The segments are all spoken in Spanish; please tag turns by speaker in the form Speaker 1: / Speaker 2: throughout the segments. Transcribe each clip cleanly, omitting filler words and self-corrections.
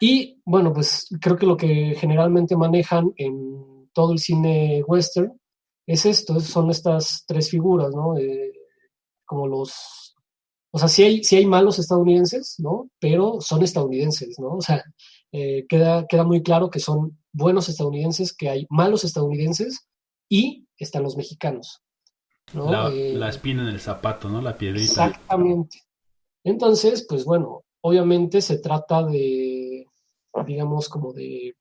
Speaker 1: Y bueno, pues creo que lo que generalmente manejan en todo el cine western es esto, son estas tres figuras, ¿no? Como los, o sea, sí hay malos estadounidenses, ¿no? Pero son estadounidenses, ¿no? O sea, queda muy claro que son buenos estadounidenses, que hay malos estadounidenses y están los mexicanos, ¿no?
Speaker 2: La espina en el zapato, ¿no? La piedrita.
Speaker 1: Exactamente. Entonces, pues bueno, obviamente se trata de, digamos, como de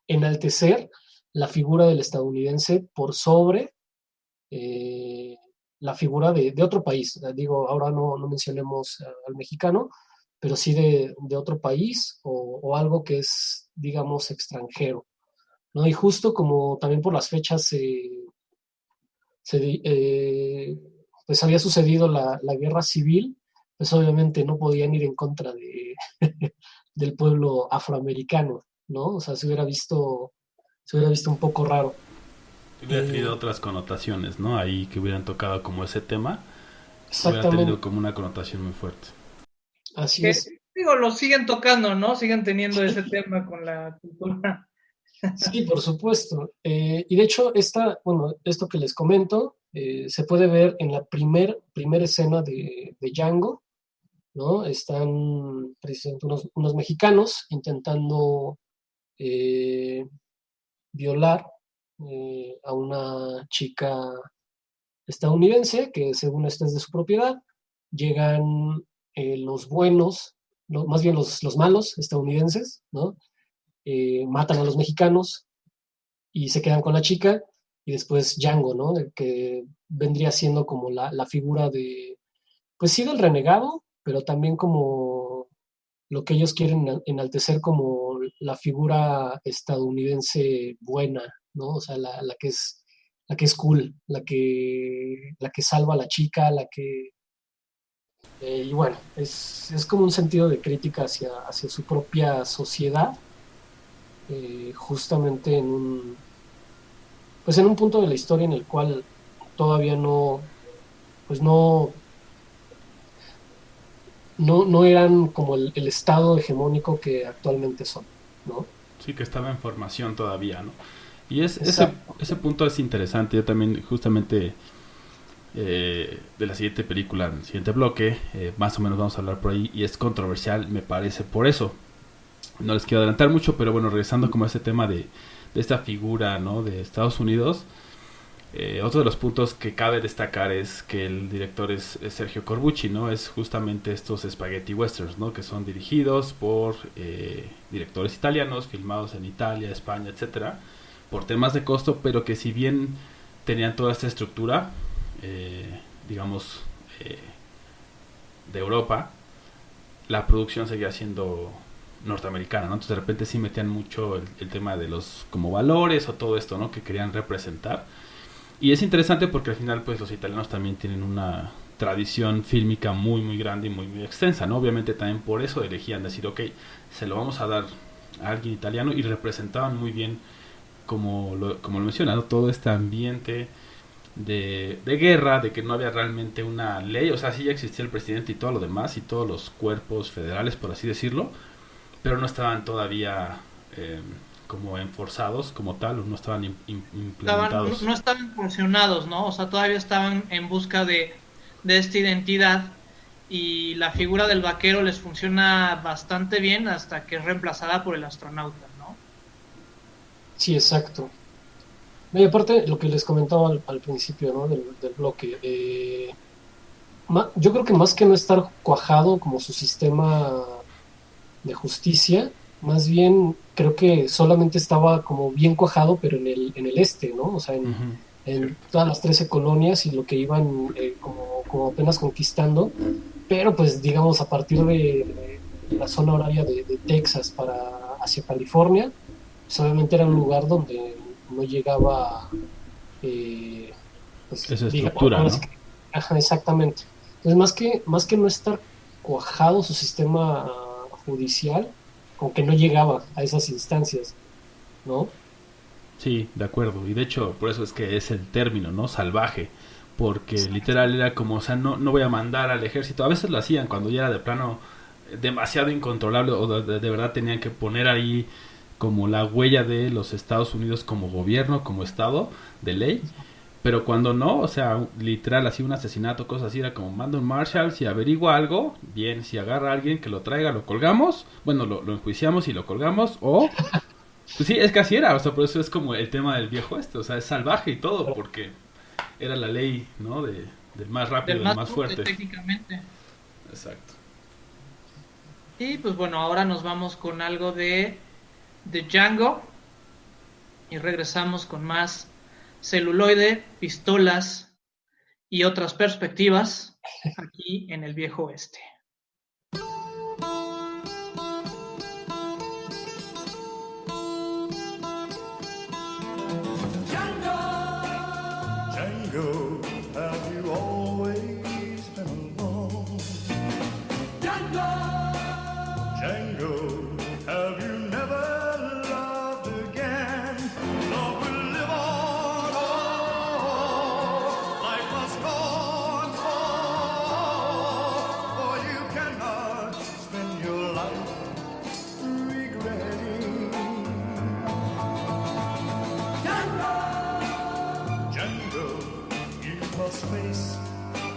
Speaker 1: enaltecer la figura del estadounidense por sobre eh, la figura de otro país. Digo, ahora no mencionemos al mexicano, pero sí de otro país o algo que es, digamos, extranjero, ¿no? Y justo como también por las fechas pues había sucedido la guerra civil, pues obviamente no podían ir en contra del pueblo afroamericano, ¿no? O sea, se hubiera visto un poco raro.
Speaker 2: Hubiera tenido
Speaker 1: Eh,
Speaker 2: otras connotaciones, ¿no? Ahí que hubieran tocado como ese tema, hubiera tenido
Speaker 1: exactamente,
Speaker 2: como una connotación muy fuerte.
Speaker 1: así
Speaker 3: Que,
Speaker 1: es.
Speaker 3: digo, lo siguen tocando, ¿no? Siguen teniendo ese tema con la cultura.
Speaker 1: Sí, por supuesto. Y de hecho, bueno, esto que les comento se puede ver en la primer escena de Django, ¿no? Están precisamente unos mexicanos intentando eh, violar a una chica estadounidense que según esta es de su propiedad. Llegan los buenos, no, más bien los malos estadounidenses, ¿no? Matan a los mexicanos y se quedan con la chica y después Django, ¿no? Que vendría siendo como la figura de, pues sí, del renegado, pero también como lo que ellos quieren enaltecer como la figura estadounidense buena, ¿no? O sea, la que es cool, la que salva a la chica, y bueno, es como un sentido de crítica hacia su propia sociedad, justamente pues en un punto de la historia en el cual todavía pues no eran como el estado hegemónico que actualmente son, ¿no?
Speaker 2: Sí, que estaba en formación todavía, ¿no? Y
Speaker 1: Exacto.
Speaker 2: ese punto es interesante. Yo también, justamente, de la siguiente película, en el siguiente bloque, más o menos vamos a hablar por ahí, y es controversial, me parece, por eso. No les quiero adelantar mucho, pero bueno, regresando como a ese tema de esta figura, ¿no? De Estados Unidos. Otro de los puntos que cabe destacar es que el director es Sergio Corbucci, ¿no? Es justamente estos spaghetti westerns, ¿no? Que son dirigidos por directores italianos, filmados en Italia, España, etcétera, por temas de costo, pero que si bien tenían toda esta estructura, digamos, eh, de Europa, la producción seguía siendo norteamericana, ¿no? Entonces de repente sí metían mucho el tema de los como valores o todo esto, ¿no? Que querían representar. Y es interesante porque al final pues los italianos también tienen una tradición fílmica muy grande y muy extensa, ¿no? Obviamente también por eso elegían decir, ok, se lo vamos a dar a alguien italiano, y representaban muy bien, como lo menciona, ¿no? Todo este ambiente de guerra, de que no había realmente una ley, o sea, sí ya existía el presidente y todo lo demás y todos los cuerpos federales, por así decirlo, pero no estaban todavía como enforzados como tal, o no estaban implementados.
Speaker 3: No estaban funcionados, ¿no? O sea, todavía estaban en busca de esta identidad y la figura del vaquero les funciona bastante bien hasta que es reemplazada por el astronauta, ¿no?
Speaker 1: Sí, exacto. No, y aparte, lo que les comentaba al principio, ¿no? Del bloque, yo creo que más que no estar cuajado como su sistema de justicia, más bien creo que solamente estaba como bien cuajado, pero en el este, ¿no? O sea,
Speaker 2: Ujú,
Speaker 1: en
Speaker 2: cierto.
Speaker 1: todas las 13 colonias y lo que iban como apenas conquistando, pero pues digamos a partir de la zona horaria de Texas hacia California, pues obviamente era un lugar donde no llegaba, eh, pues
Speaker 2: Esa
Speaker 1: diga,
Speaker 2: estructura,
Speaker 1: ahora sí
Speaker 2: ¿no?
Speaker 1: que, ajá, exactamente. Entonces, más que no estar cuajado su sistema judicial, como que no llegaba a esas instancias, ¿no?
Speaker 2: Sí, de acuerdo. Y de hecho, por eso es que es el término, ¿no? Salvaje. Porque literal era como, o sea, no voy a mandar al ejército. A veces lo hacían cuando ya era de plano demasiado incontrolable, o de verdad tenían que poner ahí como la huella de los Estados Unidos como gobierno, como estado de ley. Pero cuando no, o sea, literal, así un asesinato, cosas así, era como manda un Marshall, si averigua algo, bien, si agarra a alguien que lo traiga, lo colgamos, bueno, lo enjuiciamos y lo colgamos, o... Pues sí, es que así era, o sea, por eso es como el tema del viejo o sea, es salvaje y todo, porque era la ley, ¿no? Del más rápido,
Speaker 3: Del
Speaker 2: del
Speaker 3: más
Speaker 2: más
Speaker 3: fuerte
Speaker 2: fuerte.
Speaker 3: técnicamente.
Speaker 2: Exacto.
Speaker 3: Y pues bueno, ahora nos vamos con algo de Django y regresamos con más celuloide, pistolas y otras perspectivas aquí en el viejo oeste.
Speaker 4: Django, have you always been alone? Django, Django, have you never loved again? Love will live on, life must go on, for you cannot spend your life regretting. Django, you must face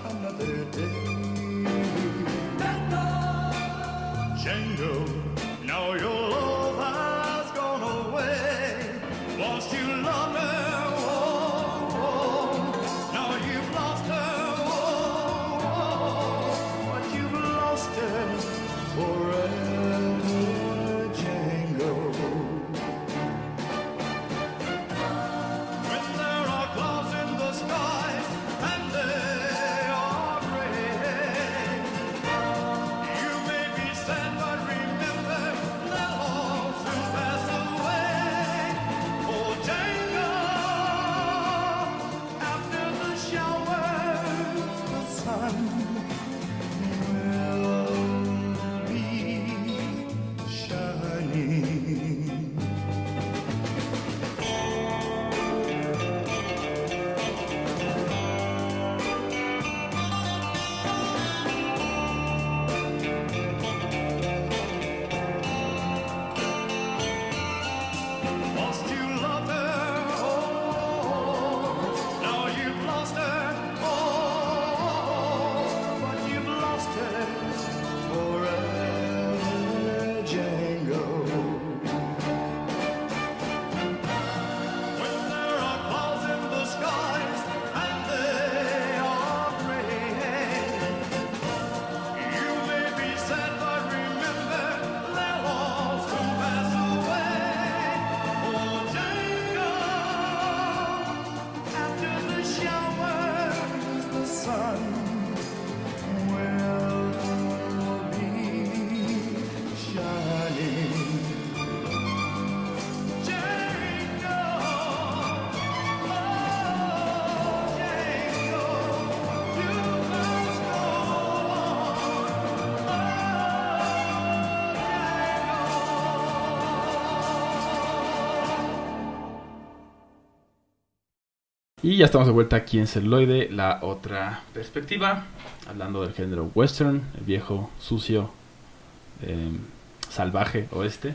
Speaker 4: another day. Django, now your love has gone away. Once you loved her, now you've lost her, but you've lost her forever, Django. When there are clouds in the skies and they are gray, you may be sad, but remember they'll all soon pass away. Oh, Django, after the showers, the sun will be shining. Once you loved her, now you've lost her, but you've lost her forever, Django. When there are clouds in the skies and they are gray, you may be sad, but remember they'll all soon pass away. Oh, Django, after the showers, the sun will be shining. Django, oh, Django, you must go
Speaker 2: Y ya estamos de vuelta aquí en Celuloide, la otra perspectiva, hablando del género western, el viejo, sucio, salvaje oeste.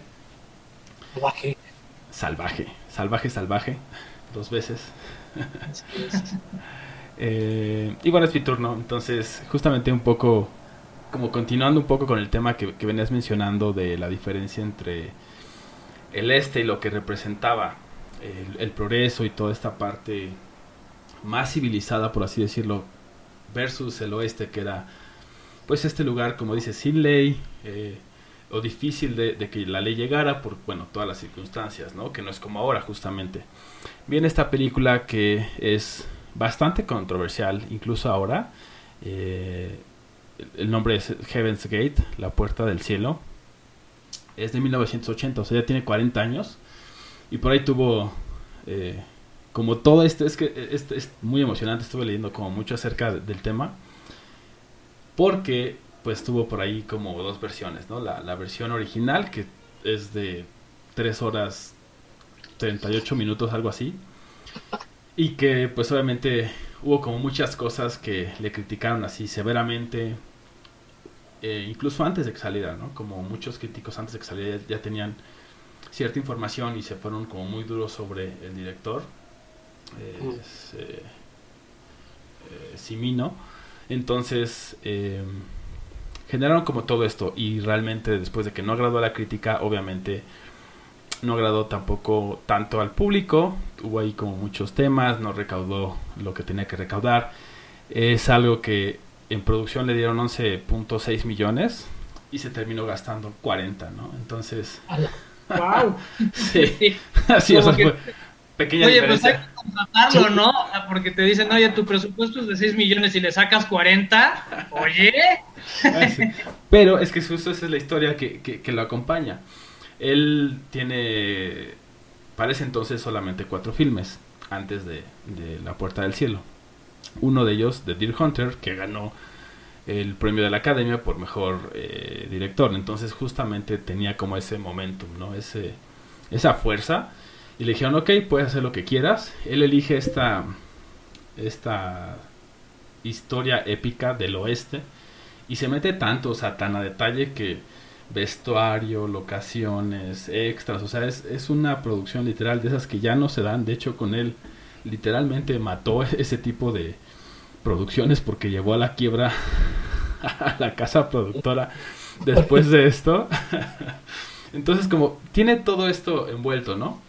Speaker 1: Salvaje.
Speaker 2: Salvaje, dos veces.
Speaker 1: Así es.
Speaker 2: Y bueno, es mi turno, entonces justamente un poco, como continuando un poco con el tema que venías mencionando de la diferencia entre el este y lo que representaba el progreso y toda esta parte más civilizada, por así decirlo, versus el oeste, que era pues este lugar, como dices, sin ley, o difícil de que la ley llegara por, bueno, todas las circunstancias, ¿no? Que no es como ahora, justamente. Viene esta película que es bastante controversial, incluso ahora. El nombre es Heaven's Gate, la puerta del cielo. Es de 1980, o sea, ya tiene 40 años. Y por ahí tuvo... como todo es muy emocionante. Estuve leyendo como mucho acerca del tema, porque pues tuvo por ahí como dos versiones, ¿no? La versión original, que es de 3 horas 38 minutos, algo así, y que pues obviamente hubo como muchas cosas que le criticaron así severamente, incluso antes de que saliera, ¿no? Como muchos críticos antes de que saliera ya tenían cierta información y se fueron como muy duros sobre el director, Cimino. Entonces generaron como todo esto, y realmente después de que no agradó a la crítica, obviamente no agradó tampoco tanto al público. Hubo ahí como muchos temas, no recaudó lo que tenía que recaudar. Es algo que en producción le dieron 11.6 millones y se terminó gastando 40, ¿no? Entonces,
Speaker 3: ¡Wow!
Speaker 2: sí, así, o sea, fue pequeña
Speaker 3: Oye, pues hay
Speaker 2: diferencia.
Speaker 3: que contratarlo, ¿no? O sea, porque te dicen, oye, tu presupuesto es de 6 millones y le sacas 40. Oye.
Speaker 2: Sí. Pero es que justo esa es la historia que lo acompaña. Él tiene, parece entonces, solamente 4 filmes antes de La Puerta del Cielo. Uno de ellos, The Deer Hunter, que ganó el premio de la Academia por mejor director. Entonces justamente tenía como ese momentum, ¿no? Esa fuerza. Y le dijeron, ok, puedes hacer lo que quieras. Él elige esta historia épica del oeste y se mete tanto, o sea, tan a detalle, que vestuario, locaciones, extras, o sea, es una producción literal de esas que ya no se dan. De hecho, con él literalmente mató ese tipo de producciones porque llevó a la quiebra a la casa productora después de esto. Entonces, como tiene todo esto envuelto, ¿no?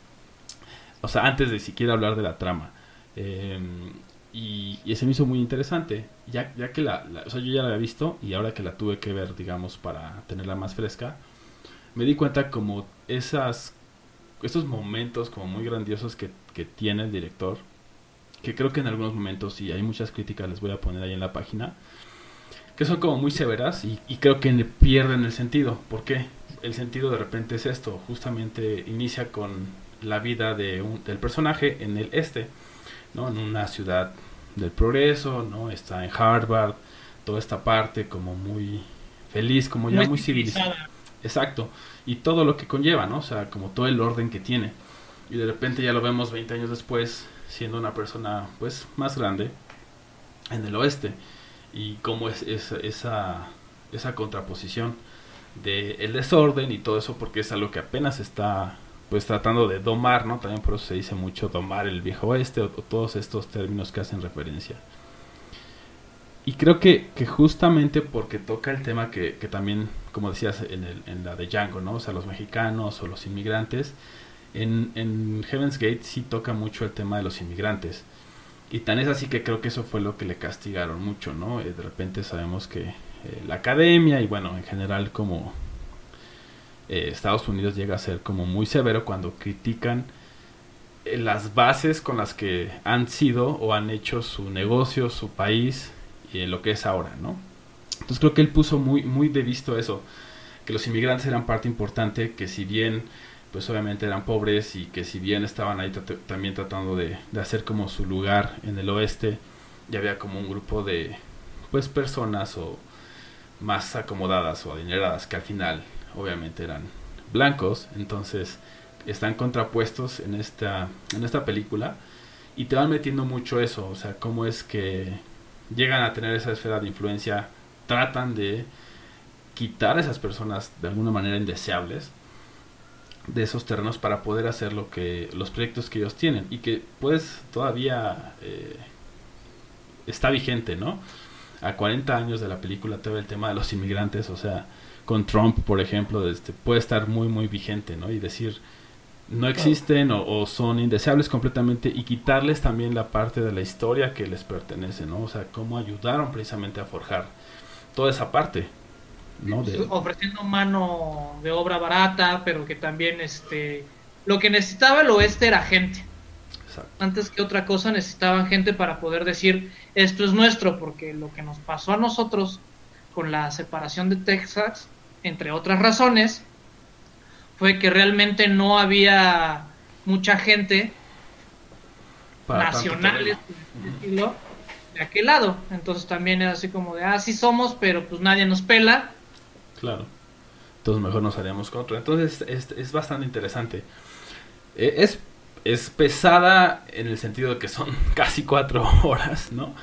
Speaker 2: O sea, antes de siquiera hablar de la trama. Y se me hizo muy interesante. Ya que o sea, yo ya la había visto, y ahora que la tuve que ver, digamos, para tenerla más fresca, me di cuenta como estos momentos como muy grandiosos que tiene el director, que creo que en algunos momentos, y hay muchas críticas, les voy a poner ahí en la página, que son como muy severas, y creo que pierden el sentido. ¿Por qué? El sentido de repente es esto. Justamente inicia con la vida del personaje en el este, ¿no? En una ciudad del progreso, ¿no? Está en Harvard, toda esta parte como muy feliz, como ya muy civilizada. Exacto. Y todo lo que conlleva, ¿no? O sea, como todo el orden que tiene. Y de repente ya lo vemos 20 años después, siendo una persona, pues, más grande en el oeste. Y cómo es esa contraposición del desorden y todo eso, porque es algo que apenas está, pues, tratando de domar, ¿no? También por eso se dice mucho domar el viejo oeste, o todos estos términos que hacen referencia. Y creo que justamente porque toca el tema que también, como decías en la de Django, ¿no? O sea, los mexicanos o los inmigrantes. En Heaven's Gate sí toca mucho el tema de los inmigrantes. Y tan es así que creo que eso fue lo que le castigaron mucho, ¿no? De repente sabemos que la academia, y bueno, en general como Estados Unidos llega a ser como muy severo cuando critican las bases con las que han sido o han hecho su negocio, su país, y lo que es ahora, ¿no? Entonces creo que él puso muy, muy de visto eso, que los inmigrantes eran parte importante, que si bien pues obviamente eran pobres, y que si bien estaban ahí también tratando de hacer como su lugar en el oeste, ya había como un grupo de, pues, personas o más acomodadas o adineradas, que al final obviamente eran blancos. Entonces están contrapuestos en esta película, y te van metiendo mucho eso, o sea, cómo es que llegan a tener esa esfera de influencia, tratan de quitar a esas personas de alguna manera indeseables de esos terrenos para poder hacer los proyectos que ellos tienen, y que pues todavía está vigente, ¿no? A 40 años de la película todavía el tema de los inmigrantes, o sea, con Trump, por ejemplo, puede estar muy, muy vigente, ¿no? Y decir, no existen o son indeseables completamente, y quitarles también la parte de la historia que les pertenece, ¿no? O sea, cómo ayudaron precisamente a forjar toda esa parte, ¿no?
Speaker 3: Ofreciendo mano de obra barata, pero que también lo que necesitaba el oeste era gente.
Speaker 2: Exacto.
Speaker 3: Antes que otra cosa necesitaban gente para poder decir esto es nuestro, porque lo que nos pasó a nosotros con la separación de Texas, entre otras razones, fue que realmente no había mucha gente nacionales, por decirlo, de aquel lado. Entonces también era así como de, sí somos, pero pues nadie nos pela.
Speaker 2: Claro. Entonces mejor nos haríamos contra. Entonces es bastante interesante. Es pesada en el sentido de que son casi 4 horas, ¿no?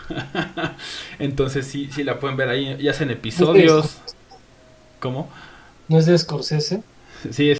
Speaker 2: Entonces sí la pueden ver ahí, ya sea en episodios. ¿Cómo?
Speaker 1: ¿No es de Scorsese?
Speaker 2: Sí,